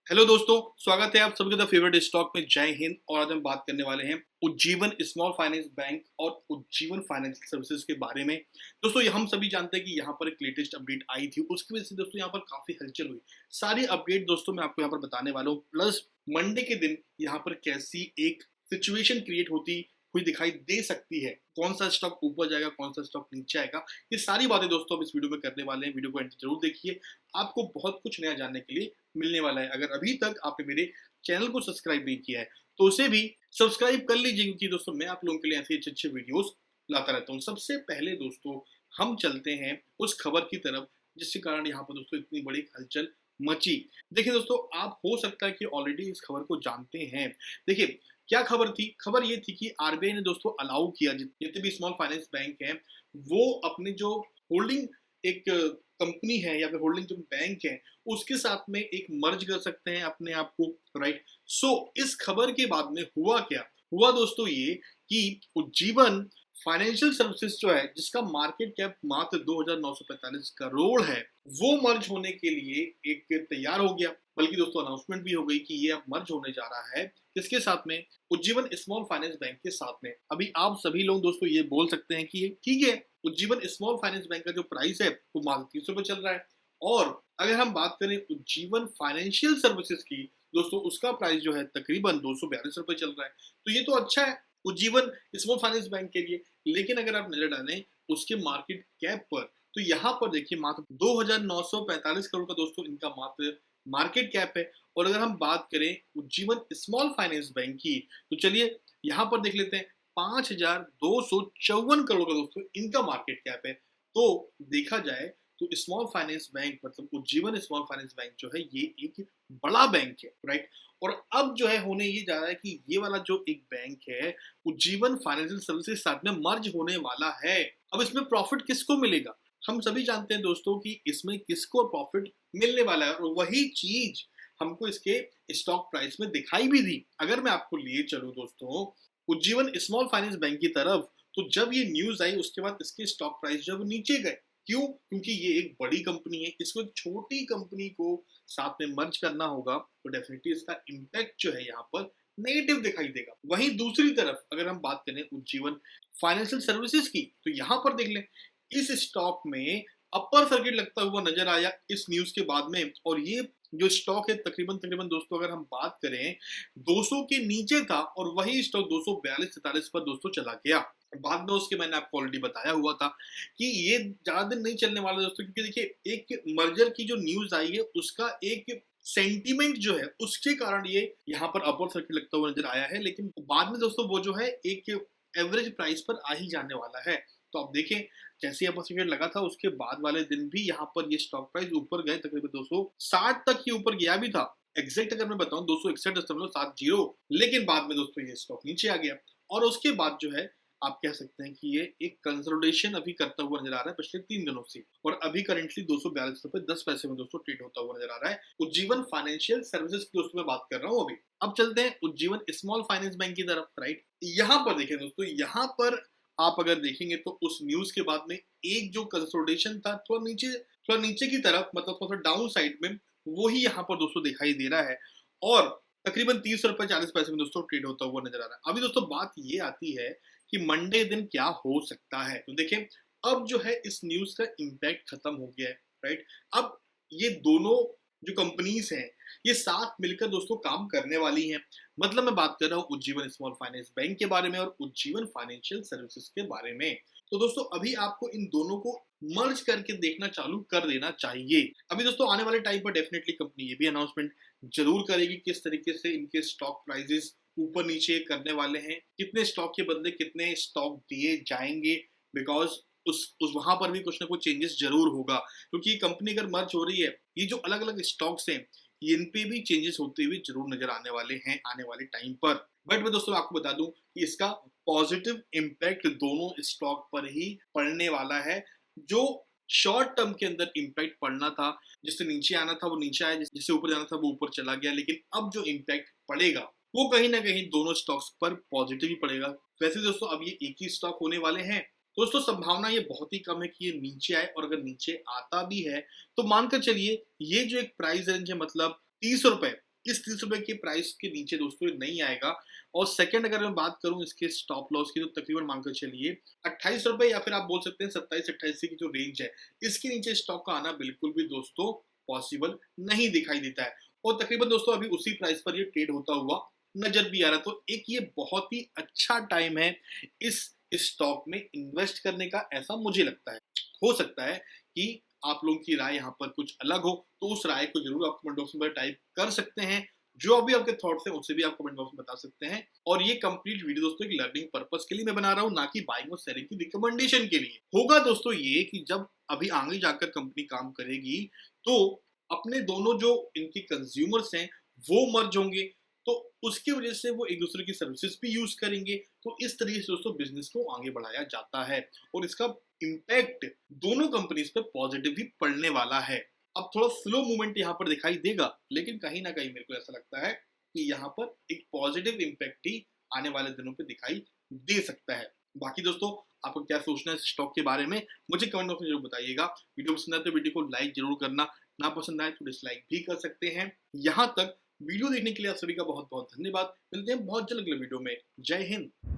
Hello दोस्तों, स्वागत है आप सभी का द फेवरेट स्टॉक में। जय हिंद। और आज हम बात करने वाले हैं उज्जीवन स्मॉल फाइनेंस बैंक और उज्जीवन फाइनेंशियल सर्विसेज के बारे में। दोस्तों ये हम सभी जानते हैं कि यहाँ पर एक लेटेस्ट अपडेट आई थी, उसकी वजह से दोस्तों यहाँ पर काफी हलचल हुई। सारी अपडेट दोस्तों मैं आपको यहाँ पर बताने वाला हूँ, प्लस मंडे के दिन यहाँ पर कैसी एक सिचुएशन क्रिएट होती हुई दिखाई दे सकती है, कौन सा स्टॉक ऊपर जाएगा, कौन सा स्टॉक नीचे आएगा, ये सारी बातें दोस्तों हम इस वीडियो में करने वाले हैं। वीडियो को एंड जरूर देखिए, आपको बहुत कुछ नया जानने के लिए मिलने वाला है। अगर अभी तक आपने मेरे चैनल को सब्सक्राइब नहीं किया है तो उसे भी सब्सक्राइब कर लीजिए, क्योंकि दोस्तों मैं आप लोगों के लिए ऐसे अच्छे अच्छे वीडियोस लाता रहता हूँ। सबसे पहले दोस्तों हम चलते हैं उस खबर की तरफ जिसके कारण यहाँ पर दोस्तों इतनी बड़ी हलचल मची। देखिए दोस्तों, आप हो सकता है कि ऑलरेडी इस खबर को जानते हैं। देखिए क्या खबर थी, खबर ये थी कि आरबीआई ने दोस्तों अलाउ किया जितने भी स्मॉल फाइनेंस बैंक हैं वो अपने जो होल्डिंग एक कंपनी है या फिर होल्डिंग जो बैंक है उसके साथ में एक मर्ज कर सकते हैं अपने आप को, राइट। सो इस खबर के बाद में हुआ क्या हुआ दोस्तों, ये कि उज्जीवन फाइनेंशियल सर्विसेज जो है जिसका मार्केट कैप मात्र 2,945 करोड़ है, वो मर्ज होने के लिए एक तैयार हो गया। बल्कि दोस्तों अनाउंसमेंट भी हो गई कि ये अब मर्ज होने जा रहा है किसके साथ में, उज्जीवन स्मॉल फाइनेंस बैंक के साथ में। अभी आप सभी लोग दोस्तों ये बोल सकते हैं कि ठीक है, उज्जीवन स्मॉल फाइनेंस बैंक का जो प्राइस है वो मात्र 300 रुपए चल रहा है, और अगर हम बात करें उज्जीवन फाइनेंशियल सर्विसेज की दोस्तों, उसका प्राइस जो है तकरीबन 242 रुपए चल रहा है। तो ये तो अच्छा है उज्जीवन स्मॉल फाइनेंस बैंक के लिए। लेकिन अगर आप नजर डालें उसके मार्केट कैप पर तो यहाँ पर देखिए मात्र 2,945 करोड़ का दोस्तों इनका मात्र मार्केट कैप है। और अगर हम बात करें उज्जीवन स्मॉल फाइनेंस बैंक की तो चलिए यहाँ पर देख लेते हैं 5,254 करोड़ का दोस्तों इनका मार्केट कैप है। तो देखा जाए तो स्मॉल फाइनेंस बैंक मतलब उज्जीवन स्मॉल फाइनेंस बैंक जो है ये एक बड़ा बैंक है, राइट। और अब जो है होने ये जा रहा है कि ये वाला जो एक बैंक है उज्जीवन फाइनेंशियल सर्विसेज साथ में मर्ज होने वाला है। अब इसमें प्रॉफिट किसको मिलेगा, हम सभी जानते हैं दोस्तों कि इसमें किसको प्रॉफिट मिलने वाला है, और वही चीज हमको इसके स्टॉक प्राइस में दिखाई भी दी। अगर मैं आपको लिए चलूं दोस्तों उज्जीवन स्मॉल फाइनेंस बैंक की तरफ, तो जब ये न्यूज आई उसके बाद इसके स्टॉक प्राइस जब नीचे गए, क्यों? क्योंकि ये एक बड़ी कंपनी है, इसको एक छोटी कंपनी को साथ में मर्ज करना होगा, तो डेफिनेटली इसका इम्पैक्ट जो है यहाँ पर नेगेटिव दिखाई देगा। वहीं दूसरी तरफ अगर हम बात करें उज्जीवन फाइनेंशियल सर्विसेज की तो यहाँ पर देख लें इस स्टॉक में अपर सर्किट लगता हुआ नजर आया इस न्यूज के बाद में। और ये जो स्टॉक है तकरीबन दोस्तों अगर हम बात करें 200 के नीचे था, और वही स्टॉक 242-43 पर दोस्तों चला गया। बाद में उसके मैंने आपको ऑलरेडी बताया हुआ था कि ये ज्यादा दिन नहीं चलने वाला दोस्तों, क्योंकि देखिए एक मर्जर की जो न्यूज आई है उसका एक सेंटीमेंट जो है उसके कारण ये यहाँ पर अपर सर्किट लगता हुआ नजर आया है। लेकिन बाद में दोस्तों वो जो है एक एवरेज प्राइस पर आ ही जाने वाला है। तो आप देखें जैसे अपर सर्किट लगा था उसके बाद वाले दिन भी यहाँ पर ये स्टॉक प्राइस ऊपर गए, तकरीबन 260 तक ही ऊपर गया भी था। एग्जैक्ट अगर मैं बताऊं 261.70, लेकिन बाद में दोस्तों ये स्टॉक नीचे आ गया। और उसके बाद जो है आप कह सकते हैं कि ये एक कंसोलिडेशन अभी करता हुआ नजर आ रहा है पिछले 3 दिनों से, और अभी करंटली 242.10 में दोस्तों ट्रेड होता हुआ नजर आ रहा है उज्जीवन फाइनेंशियल सर्विसेज की दोस्तों मैं बात कर रहा हूँ अभी। अब चलते हैं उज्जीवन स्मॉल फाइनेंस बैंक की तरफ, राइट। यहाँ पर देखें दोस्तों, यहाँ पर आप अगर देखेंगे तो उस न्यूज के बाद में एक जो कंसोलिडेशन था थोड़ा नीचे की तरफ, मतलब थोड़ा डाउन साइड में, वो ही यहाँ पर दोस्तों दिखाई दे रहा है, और तकरीबन 30 रुपए 40 पैसे में दोस्तों ट्रेड होता हुआ नजर आ रहा है। अभी दोस्तों बात ये आती है कि मंडे दिन क्या हो सकता है। तो देखें अब जो है इस न्यूज का इम्पैक्ट खत्म हो गया है, राइट। अब ये दोनों जो कंपनीज हैं ये साथ मिलकर दोस्तों काम करने वाली हैं। मतलब मैं बात कर रहा हूँ उज्जीवन स्मॉल फाइनेंस बैंक के बारे में और उज्जीवन फाइनेंशियल सर्विसेज के बारे में। तो दोस्तों अभी आपको इन दोनों को मर्ज करके देखना चालू कर देना चाहिए। अभी दोस्तों आने वाले टाइम पर डेफिनेटली कंपनी ये भी अनाउंसमेंट जरूर करेगी किस तरीके से इनके स्टॉक प्राइसेस ऊपर नीचे करने वाले हैं, कितने स्टॉक के बदले कितने स्टॉक दिए जाएंगे, बिकॉज उस वहां पर भी कुछ ना कुछ चेंजेस जरूर होगा। क्योंकि कंपनी अगर मर्ज हो रही है, ये जो अलग अलग स्टॉक्स हैं इन पे भी चेंजेस होते हुए जरूर नजर आने वाले हैं आने वाले टाइम पर। बट मैं दोस्तों आपको बता दूं कि इसका पॉजिटिव इम्पैक्ट दोनों स्टॉक पर ही पड़ने वाला है। जो शॉर्ट टर्म के अंदर इम्पैक्ट पड़ना था, जिससे नीचे आना था वो नीचे आया, जिससे ऊपर जाना था वो ऊपर चला गया, लेकिन अब जो इम्पैक्ट पड़ेगा वो कहीं ना कहीं दोनों स्टॉक्स पर पॉजिटिव ही पड़ेगा। वैसे दोस्तों अब ये एक ही स्टॉक होने वाले हैं, दोस्तों संभावना ये बहुत ही कम है कि ये नीचे आए, और अगर नीचे आता भी है तो मानकर चलिए ये जो एक प्राइस रेंज है मतलब 30 रुपए इस 30 रुपए के प्राइस के नीचे दोस्तों ये नहीं आएगा। और सेकंड अगर मैं बात करूं इसके स्टॉप लॉस की, तो तकरीबन मानकर चलिए 28 रुपए या फिर आप बोल सकते हैं 27-28 की जो रेंज है, इसके नीचे स्टॉक का आना बिल्कुल भी दोस्तों पॉसिबल नहीं दिखाई देता है। और तकरीबन दोस्तों अभी उसी प्राइस पर ये ट्रेड होता हुआ नजर भी आ रहा है। तो एक ये बहुत ही अच्छा टाइम है इस स्टॉक में इन्वेस्ट करने का, ऐसा मुझे लगता है। हो सकता है कि आप लोगों की राय यहाँ पर कुछ अलग हो, तो उस राय को जरूर आप कमेंट बॉक्स में टाइप कर सकते हैं। जो अभी आपके थॉट्स हैं उसे भी आप कमेंट बॉक्स में बता सकते हैं। और ये कंप्लीट वीडियो दोस्तों एक लर्निंग पर्पस के लिए मैं बना रहा हूँ, ना कि बाइंग और सेलिंग की रिकमेंडेशन के लिए। होगा दोस्तों ये कि जब अभी आगे जाकर कंपनी काम करेगी, तो अपने दोनों जो इनके कंज्यूमर्स हैं वो मर्ज होंगे, तो उसकी वजह से वो एक दूसरे की सर्विसेज भी यूज करेंगे। तो इस तरीके से दोस्तों बिजनेस को आगे बढ़ाया जाता है और इसका इम्पैक्ट दोनों कंपनीज पे पॉजिटिव भी पड़ने वाला है। अब थोड़ा स्लो मूवमेंट यहाँ पर दिखाई देगा, लेकिन कहीं ना कहीं मेरे को ऐसा लगता है कि यहाँ पर एक पॉजिटिव इम्पैक्ट ही आने वाले दिनों पे दिखाई दे सकता है। बाकी दोस्तों आपको क्या सोचना है स्टॉक के बारे में, मुझे कमेंट बॉक्स में जरूर बताइएगा। वीडियो पसंद आए तो वीडियो को लाइक जरूर करना, ना पसंद आए तो डिसलाइक भी कर सकते हैं। यहाँ तक वीडियो देखने के लिए आप सभी का बहुत बहुत धन्यवाद। मिलते हैं बहुत जल्द अगले वीडियो में। जय हिंद।